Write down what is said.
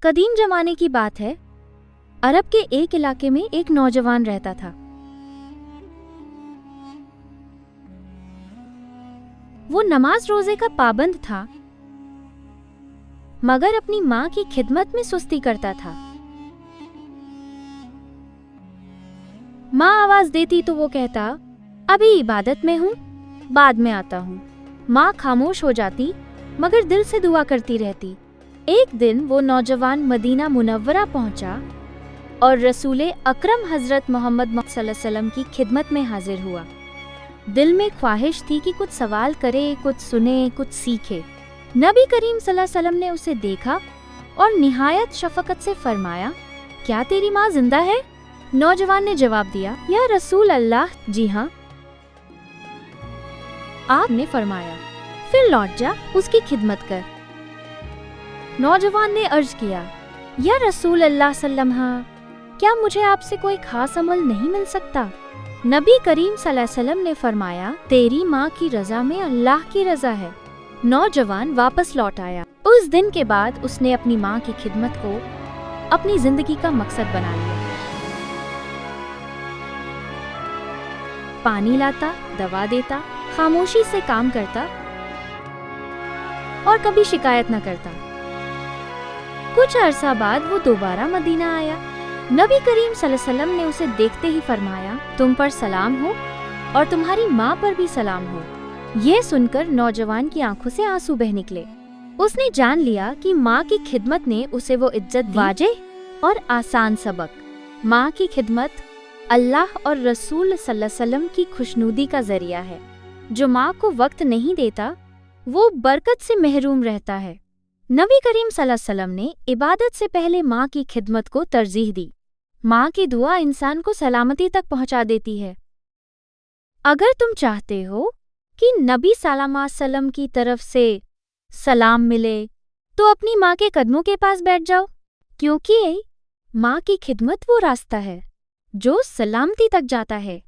قدیم زمانے کی بات ہے، عرب کے ایک علاقے میں ایک نوجوان رہتا تھا۔ وہ نماز روزے کا پابند تھا، مگر اپنی ماں کی خدمت میں سستی کرتا تھا۔ ماں آواز دیتی تو وہ کہتا، ابھی عبادت میں ہوں، بعد میں آتا ہوں۔ ماں خاموش ہو جاتی مگر دل سے دعا کرتی رہتی۔ ایک دن وہ نوجوان مدینہ منورہ پہنچا اور رسول اکرم حضرت محمد صلی اللہ علیہ وسلم کی خدمت میں حاضر ہوا۔ دل میں خواہش تھی کہ کچھ سوال کرے، کچھ سنے، کچھ سیکھے۔ نبی کریم صلی اللہ علیہ وسلم نے اسے دیکھا اور نہایت شفقت سے فرمایا، کیا تیری ماں زندہ ہے؟ نوجوان نے جواب دیا، یا رسول اللہ، جی ہاں۔ آپ نے فرمایا، پھر لوٹ جا، اس کی خدمت کر۔ نوجوان نے عرض کیا، یا رسول اللہ صلی اللہ علیہ وسلم، کیا مجھے آپ سے کوئی خاص عمل نہیں مل سکتا؟ نبی کریم صلی اللہ علیہ وسلم نے فرمایا، تیری ماں کی رضا میں اللہ کی رضا ہے۔ نوجوان واپس لوٹ آیا۔ اس دن کے بعد اس نے اپنی ماں کی خدمت کو اپنی زندگی کا مقصد بنا لیا۔ پانی لاتا، دوا دیتا، خاموشی سے کام کرتا اور کبھی شکایت نہ کرتا۔ کچھ عرصہ بعد وہ دوبارہ مدینہ آیا۔ نبی کریم صلی اللہ علیہ وسلم نے اسے دیکھتے ہی فرمایا، تم پر سلام ہو اور تمہاری ماں پر بھی سلام ہو۔ یہ سن کر نوجوان کی آنکھوں سے آنسو بہہ نکلے۔ اس نے جان لیا کہ ماں کی خدمت نے اسے وہ عزت دی، واضح اور آسان سبق۔ ماں کی خدمت اللہ اور رسول صلی اللہ علیہ وسلم کی خوشنودی کا ذریعہ ہے۔ جو ماں کو وقت نہیں دیتا وہ برکت سے محروم رہتا ہے۔ نبی کریم صلی اللہ علیہ وسلم نے عبادت سے پہلے ماں کی خدمت کو ترجیح دی۔ ماں کی دعا انسان کو سلامتی تک پہنچا دیتی ہے۔ اگر تم چاہتے ہو کہ نبی صلی اللہ علیہ وسلم کی طرف سے سلام ملے تو اپنی ماں کے قدموں کے پاس بیٹھ جاؤ، کیونکہ ماں کی خدمت وہ راستہ ہے جو سلامتی تک جاتا ہے۔